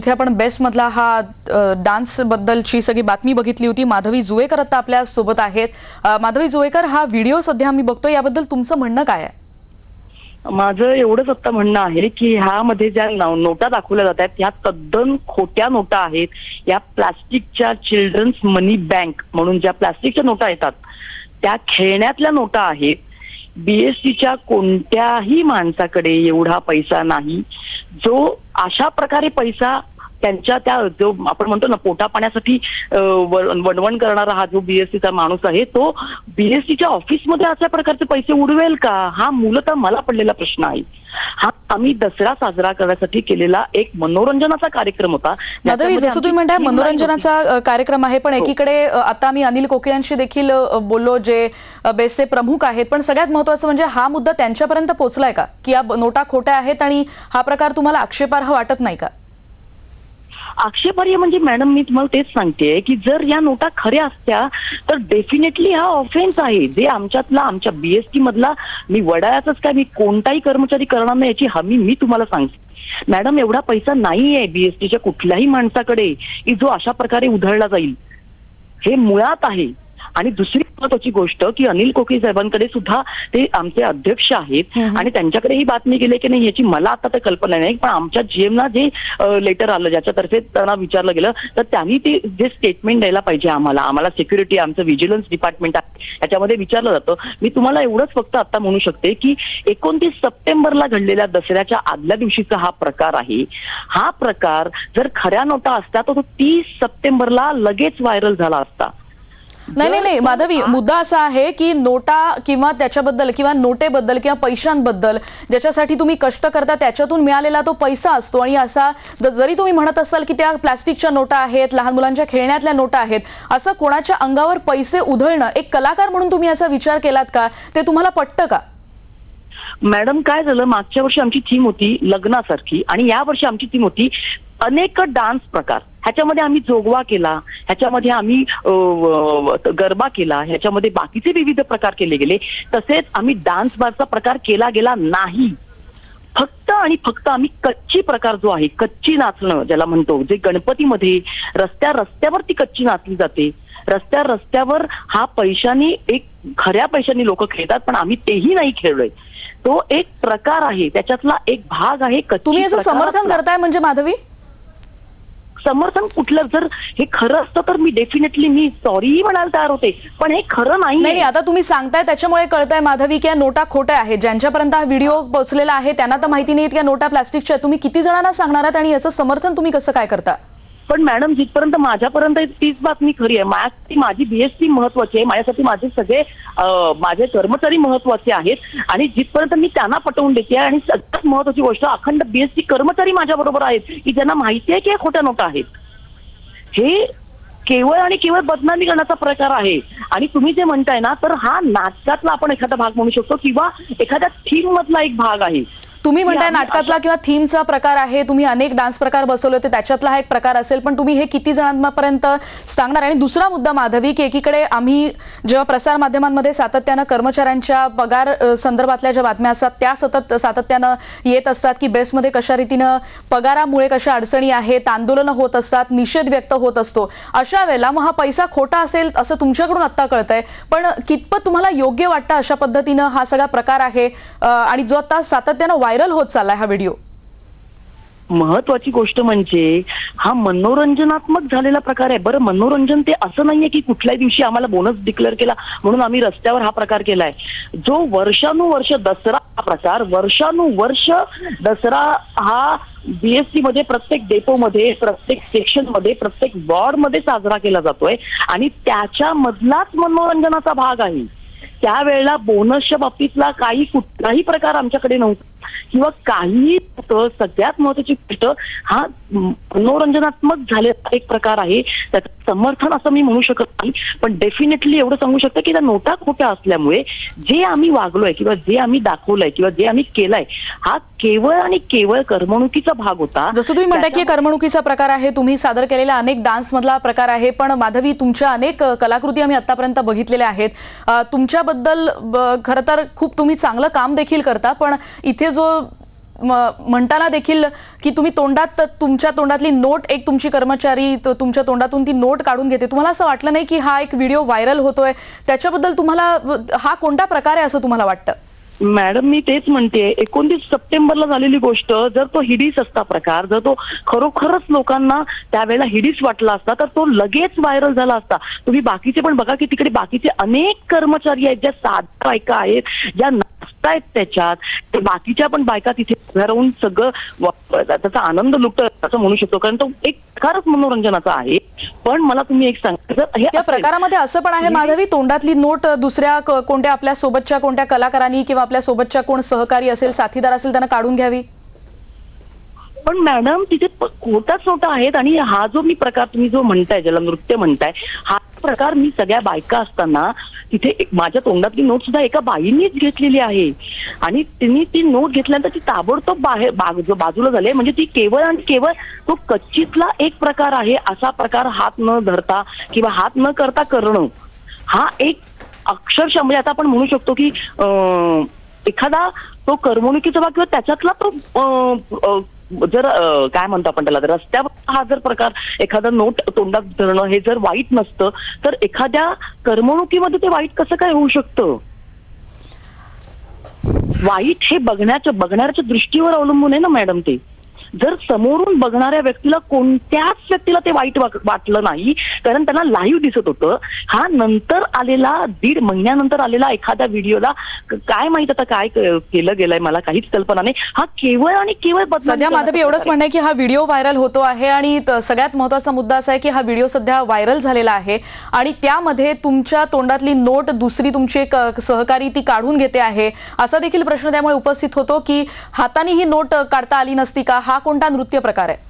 इथे आपण बेस्ट मधला हा डान्स बद्दलची सगळी बातमी बघितली होती। माधवी जुवेकर आता आपल्या सोबत आहेत। माधवी जुवेकर, हा व्हिडिओ सध्या आम्ही बघतो, याबद्दल तुमचं म्हणणं काय आहे? माझं एवढंच आता म्हणणं आहे की ह्यामध्ये ज्या नोटा दाखवल्या जात आहेत ह्या तद्दन खोट्या नोटा आहेत। या प्लास्टिकच्या चिल्ड्रन्स मनी बँक म्हणून ज्या प्लास्टिकच्या नोटा येतात त्या खेळण्यातल्या नोटा आहेत। बीएसटीच्या कोणत्याही माणसाकडे एवढा पैसा नाही जो अशा प्रकारे पैसा त्यांच्या त्या जो आपण म्हणतो ना पोटा पाण्यासाठी वणवण करणारा हा जो बीएसटीचा माणूस आहे तो बीएसटीच्या ऑफिसमध्ये अशा प्रकारचे पैसे उडवेल का? हा मूलतः मला पडलेला प्रश्न आहे। हा आम्ही दसरा साजरा करण्यासाठी केलेला एक मनोरंजनाचा कार्यक्रम होता। माधवी, जसं तुम्ही म्हणताय मनोरंजनाचा कार्यक्रम आहे, पण एकीकडे आता आम्ही अनिल कोकिळांशी देखील बोललो जे बेस्टचे प्रमुख आहेत, पण सगळ्यात महत्त्वाचं म्हणजे हा मुद्दा त्यांच्यापर्यंत पोहोचलाय का की या नोटा खोट्या आहेत आणि हा प्रकार तुम्हाला आक्षेपार्ह वाटत नाही का? आक्षेपार्ह म्हणजे मॅडम मी तुम्हाला तेच सांगते की जर या नोटा खऱ्या असत्या तर डेफिनेटली हा ऑफेन्स आहे। जे आमच्या बीएसटी मधला मी वडाळ्याचाच काय मी कोणताही कर्मचारी करणार नाही याची हमी मी तुम्हाला सांगते। मॅडम एवढा पैसा नाहीये बीएसटीच्या कुठल्याही माणसाकडे की जो अशा प्रकारे उधळला जाईल, हे मुळात आहे। आणि दुसरी महत्वाची गोष्ट की अनिल कोकिळ साहेबांकडे सुद्धा ते आमचे अध्यक्ष आहेत आणि त्यांच्याकडे ही बातमी गेली की नाही याची मला आता तर कल्पना नाही, पण आमच्या जीएमला जे लेटर आलं ज्याच्यातर्फे त्यांना विचारलं गेलं तर त्यांनी ते जे स्टेटमेंट द्यायला पाहिजे आम्हाला सिक्युरिटी आमचं व्हिजिलन्स डिपार्टमेंट आहे याच्यामध्ये विचारलं जातं। मी तुम्हाला एवढंच फक्त आता म्हणू शकते की 29 सप्टेंबरला घडलेल्या दसऱ्याच्या आदल्या दिवशीचा हा प्रकार आहे। हा प्रकार जर खऱ्या नोटा असता तर तो 30 सप्टेंबरला लगेच व्हायरल झाला असता। नाही माधवी, मुद्दा असा आहे की नोटा किंवा त्याच्याबद्दल किंवा नोटेबद्दल किंवा पैशांबद्दल ज्याच्यासाठी तुम्ही कष्ट करता त्याच्यातून मिळालेला तो पैसा असतो आणि असा जरी तुम्ही म्हणत असाल की त्या प्लास्टिकच्या नोटा आहेत, लहान मुलांच्या खेळण्यातल्या नोटा आहेत, असं कोणाच्या अंगावर पैसे उधळणं एक कलाकार म्हणून तुम्ही याचा विचार केलात का? ते तुम्हाला पटतं का? मॅडम काय झालं, मागच्या वर्षी आमची थीम होती लग्नासारखी आणि या वर्षी आमची थीम होती अनेक डान्स प्रकार। ह्याच्यामध्ये आम्ही जोगवा केला, ह्याच्यामध्ये आम्ही गरबा केला, ह्याच्यामध्ये बाकीचे विविध प्रकार केले गेले, तसेच आम्ही डान्स बारचा प्रकार केला गेला नाही। फक्त आणि फक्त आम्ही कच्ची प्रकार जो आहे, कच्ची नाचणं ज्याला म्हणतो, जे गणपतीमध्ये रस्त्यावरती कच्ची नाचली जाते, रस्त्यावर हा पैशानी एक खऱ्या पैशानी लोक खेळतात, पण आम्ही तेही नाही खेळलोय। तो एक प्रकार आहे, त्याच्यातला एक भाग आहे। तुम्ही याचं समर्थन करताय म्हणजे माधवी? समर्थन कुठलं? जर हे खरं असतं तर मी डेफिनेटली मी सॉरी म्हणायला तयार होते, पण हे खरं नाही। आता तुम्ही सांगताय त्याच्यामुळे कळतंय माधवी की या नोटा खोट्या आहेत। ज्यांच्यापर्यंत हा व्हिडिओ पोहोचलेला आहे त्यांना तर माहिती नाही की या नोटा प्लास्टिकच्या आहेत। तुम्ही किती जणांना सांगणार आहात आणि याचं समर्थन तुम्ही कसं काय करता? पण मॅडम जिथपर्यंत माझ्यापर्यंत तीच बातमी खरी आहे। माझ्यासाठी माझी बीएसटी महत्वाची आहे, माझ्यासाठी माझे सगळे माझे कर्मचारी महत्वाचे आहेत आणि जिथपर्यंत मी त्यांना पटवून देते आणि सगळ्यात महत्वाची गोष्ट अखंड बीएसटी कर्मचारी माझ्या बरोबर आहेत की ज्यांना माहिती आहे की खोट्या नोटा आहेत। हे केवळ आणि केवळ बदनामी करण्याचा प्रकार आहे। आणि तुम्ही जे म्हणताय ना, तर हा नाटकातला आपण एखादा भाग म्हणू शकतो किंवा एखाद्या थीम मधला एक भाग आहे। तुम्ही म्हणताय नाटकातला किंवा थीमचा प्रकार आहे, तुम्ही अनेक डान्स प्रकार बसवले होते त्याच्यातला हा एक प्रकार असेल, पण तुम्ही हे किती जणांपर्यंत सांगणार? आणि दुसरा मुद्दा माधवी की एकीकडे आम्ही जेव्हा प्रसार माध्यमांमध्ये सातत्यानं कर्मचाऱ्यांच्या पगार संदर्भातल्या ज्या बातम्या असतात त्या सातत्यानं येत असतात की बेस्टमध्ये कशा रीतीनं पगारामुळे कशा अडचणी आहेत, आंदोलनं होत असतात, निषेध व्यक्त होत असतो, अशा वेळेला मग हा पैसा खोटा असेल असं तुमच्याकडून आत्ता कळतंय, पण कितपत तुम्हाला योग्य वाटतं अशा पद्धतीनं हा सगळा प्रकार आहे आणि जो आता सातत्यानं व्हायरल होत चाललाय हा व्हिडिओ? महत्वाची गोष्ट म्हणजे हा मनोरंजनात्मक झालेला प्रकार आहे। बरं, मनोरंजन ते असं नाहीये की कुठल्याही दिवशी आम्हाला बोनस डिक्लेअर केला म्हणून आम्ही रस्त्यावर हा प्रकार केलाय। जो वर्षानुवर्ष दसरा हा प्रकार वर्षानुवर्ष दसरा हा बीएसटी मध्ये प्रत्येक डेपोमध्ये, प्रत्येक सेक्शन मध्ये, प्रत्येक वॉर्ड मध्ये साजरा केला जातोय आणि त्याच्या मधलाच मनोरंजनाचा भाग आहे। त्यावेळेला बोनसच्या बाबतीतला कुठलाही प्रकार आमच्याकडे नव्हता किंवा काहीही नव्हतं। सगळ्यात महत्वाची गोष्ट हा मनोरंजनात्मक झालेला एक प्रकार आहे, त्याचं समर्थन असं मी म्हणू शकत नाही, पण डेफिनेटली एवढं सांगू शकतो की त्या नोटा खोट्या असल्यामुळे जे आम्ही वागलोय किंवा जे आम्ही दाखवलंय किंवा जे आम्ही केलंय हा केवळ आणि केवळ करमणुकीचा भाग होता। जसं तुम्ही म्हणता की करमणुकीचा प्रकार आहे, तुम्ही सादर केलेला अनेक डान्स मधला प्रकार आहे, पण माधवी तुमच्या अनेक कलाकृती आम्ही आतापर्यंत बघितलेल्या आहेत, तुमच्याबद्दल खरं तर खूप तुम्ही चांगलं काम देखील करता, पण इथे जो म्हणताना देखील की तुम्ही तुमच्या तोंडातली नोट एक तुमची कर्मचारी तुमच्या तोंडातून ती नोट काढून घेते, तुम्हाला असं वाटलं नाही की हा एक व्हिडिओ व्हायरल होतोय, त्याच्याबद्दल तुम्हाला हा कोणता प्रकार आहे असं तुम्हाला वाटतं? मॅडम मी तेच म्हणते, 29 सप्टेंबरला झालेली गोष्ट, जर तो हिडीस असता प्रकार, जर तो खरोखरच लोकांना त्यावेळेला हिडीस वाटला असता तर तो लगेच व्हायरल झाला असता. तुम्ही बाकीचे पण बघा की तिकडे बाकीचे अनेक कर्मचारी आहेत, ज्या साध्या बायका आहेत, ज्या नाचतायत त्याच्यात, ते बाकीच्या पण बायका तिथे उभ्या राहून सगळं त्याचा आनंद लुटतात असं म्हणू शकतो, कारण तो एक प्रकारच मनोरंजनाचा आहे. पण मला तुम्ही एक सांगा, जर हे त्या प्रकारामध्ये असं पण आहे माधवी, तोंडातली नोट दुसऱ्या कोणत्या आपल्या सोबतच्या कोणत्या कलाकारांनी किंवा आपल्या सोबतच्या कोण सहकारी असेल, साथीदार असेल, त्यांना काढून घ्यावी. पण मॅडम तिथे खोटाच नोटा आहेत. आणि हा जो मी प्रकार तुम्ही जो म्हणताय, ज्याला नृत्य म्हणताय, हा प्रकार मी सगळ्या बायका असताना तिथे माझ्या तोंडातली नोट सुद्धा एका बाईंनीच घेतलेली आहे. आणि तिने ती नोट घेतल्यानंतर ती ताबडतोब बाजूला झाली. म्हणजे ती केवळ आणि केवळ तो कच्चीतला एक प्रकार आहे. असा प्रकार हात न धरता किंवा हात न करता करणं, हा एक अक्षरशः म्हणजे आता आपण म्हणू शकतो की एखादा तो करमणुकीचा भाग किंवा त्याच्यातला तो जर काय म्हणतो आपण त्याला, रस्त्यावर हा जर प्रकार एखादा नोट तोंडात धरणं हे जर वाईट नसतं तर एखाद्या करमणुकीमध्ये ते वाईट कसं काय होऊ शकतं? वाईट हे बघणाऱ्याच्या दृष्टीवर अवलंबून आहे ना मॅडम. ते जर समोरून बघणाऱ्या व्यक्तीला, कोणत्याच व्यक्तीला ते वाईट वाटलं नाही, कारण त्यांना लाईव्ह दिसत होतं. हा नंतर आलेला 1.5 महिन्यानंतर आलेला एखाद्या व्हिडिओला काय माहित आता काय केलं गेलंय, मला काहीच कल्पना नाही. हा केवळ आणि केवळ सध्या माधवी एवढंच म्हणणं आहे की हा व्हिडिओ व्हायरल होतो आहे आणि सगळ्यात महत्त्वाचा मुद्दा असा आहे की हा व्हिडिओ सध्या व्हायरल झालेला आहे आणि त्यामध्ये तुमच्या तोंडातली नोट दुसरी तुमची एक सहकारी ती काढून घेते आहे, असा देखील प्रश्न त्यामुळे उपस्थित होतो की हाताने ही नोट काढता आली नसती का? हा कोणता नृत्य प्रकार आहे?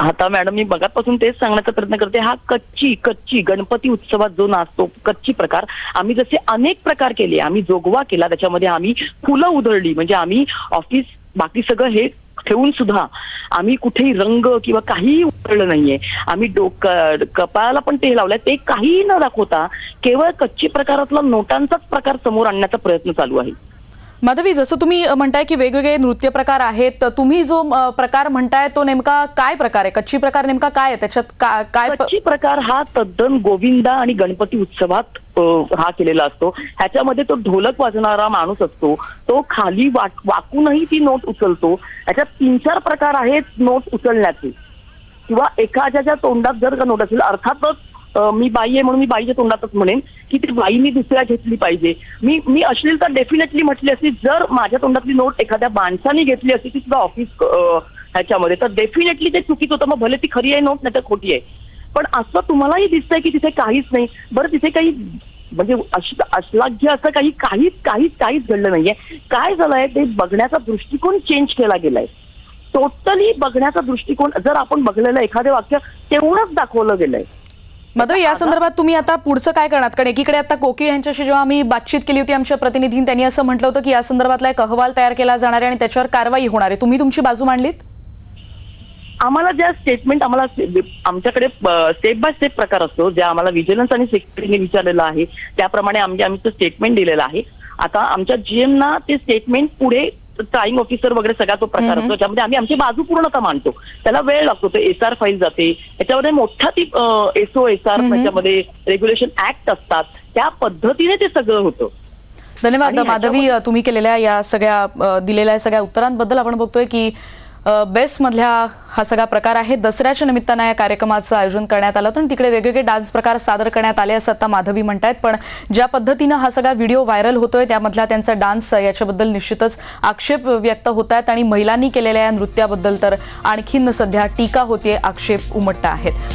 आता मॅडम मी बघापासून तेच सांगण्याचा प्रयत्न करते, हा कच्ची गणपती उत्सवात जो नाचतो कच्ची प्रकार, आम्ही जसे अनेक प्रकार केले, आम्ही जोगवा केला, त्याच्यामध्ये आम्ही फुलं उधळली, म्हणजे आम्ही ऑफिस बाकी सगळं हे ठेवून सुद्धा आम्ही कुठेही रंग किंवा काहीही उधळलं नाहीये. आम्ही कपाळाला पण ते लावलंय, ते काहीही न दाखवता केवळ कच्ची प्रकारातला नोटांचाच प्रकार समोर आणण्याचा प्रयत्न चालू आहे. माधवी, जसं तुम्ही म्हणताय की वेगवेगळे नृत्य प्रकार आहेत, तर तुम्ही जो प्रकार म्हणताय तो नेमका काय प्रकार आहे? कच्ची प्रकार नेमका काय आहे? त्याच्यात काय कच्ची प्रकार हा तद्दन गोविंदा आणि गणपती उत्सवात हा केलेला असतो. ह्याच्यामध्ये तो ढोलक वाजवणारा माणूस असतो, तो खाली वाकूनही ती नोट उचलतो. ह्याच्यात 3-4 प्रकार आहेत नोट उचलण्याचे, किंवा एखाद्याच्या तोंडात जर का नोट असेल, अर्थातच मी बाई आहे म्हणून मी बाईच्या तोंडातच म्हणेन की ती बाईनी दुसऱ्या घेतली पाहिजे. मी अश्लीलता डेफिनेटली म्हटली असती, जर माझ्या तोंडातली नोट एखाद्या माणसाने घेतली असती ती सुद्धा ऑफिस ह्याच्यामध्ये, तर डेफिनेटली ते चुकीच होतं. मग भले ती खरी आहे नोट नाही तर खोटी आहे, पण असं तुम्हालाही दिसतंय की तिथे काहीच नाही. बरं तिथे काही म्हणजे अश्लाघ्य असं काहीच घडलं नाहीये. काय झालंय, ते बघण्याचा दृष्टिकोन चेंज केला गेलाय. टोटली बघण्याचा दृष्टिकोन, जर आपण बघलेलं एखादं वाक्य तेवढंच दाखवलं गेलंय. माधवी, या संदर्भात तुम्ही आता पुढचं काय करणार? कारण एकीकडे आता कोकिळ यांच्याशी जेव्हा आम्ही बातचीत केली होती आमच्या प्रतिनिधींनी, त्यांनी असं म्हटलं होतं की या संदर्भातला एक अहवाल तयार केला जाणार आहे आणि त्याच्यावर कारवाई होणार आहे. तुम्ही तुमची बाजू मांडलीत? आम्हाला ज्या स्टेटमेंट आमच्याकडे स्टेप बाय स्टेप प्रकार असतो, ज्या आम्हाला विजिलन्स आणि सेक्युरिटीने विचारलेलं आहे त्याप्रमाणे आमचं स्टेटमेंट दिलेलं आहे. आता आमच्या GM ना ते स्टेटमेंट पुढे ट्राईंग ऑफिसर वगैरे सगळा तो प्रकार असतो, त्याच्यामध्ये आम्ही आमची बाजू पूर्णतः मांडतो. त्याला वेळ लागतो, ते SR फाईल जाते, त्याच्यामध्ये मोठा ती SOSR, त्याच्यामध्ये रेग्युलेशन ऍक्ट असतात, त्या पद्धतीने ते सगळं होतं. धन्यवाद माधवी, तुम्ही केलेल्या या सगळ्या दिलेल्या सगळ्या उत्तरांबद्दल. आपण बघतोय की बेस्ट मधल्या हा सगळा प्रकार आहे. दसऱ्याच्या निमित्तानं या कार्यक्रमाचं आयोजन करण्यात आलं होतं आणि तिकडे वेगवेगळे डान्स प्रकार सादर करण्यात आले असं आता माधवी म्हणतायत. पण ज्या पद्धतीनं हा सगळा व्हिडिओ व्हायरल होतोय त्यामधला त्यांचा डान्स याच्याबद्दल निश्चितच आक्षेप व्यक्त होत आहेत आणि महिलांनी केलेल्या या नृत्याबद्दल तर आणखीन सध्या टीका होतीये, आक्षेप उमटत आहेत.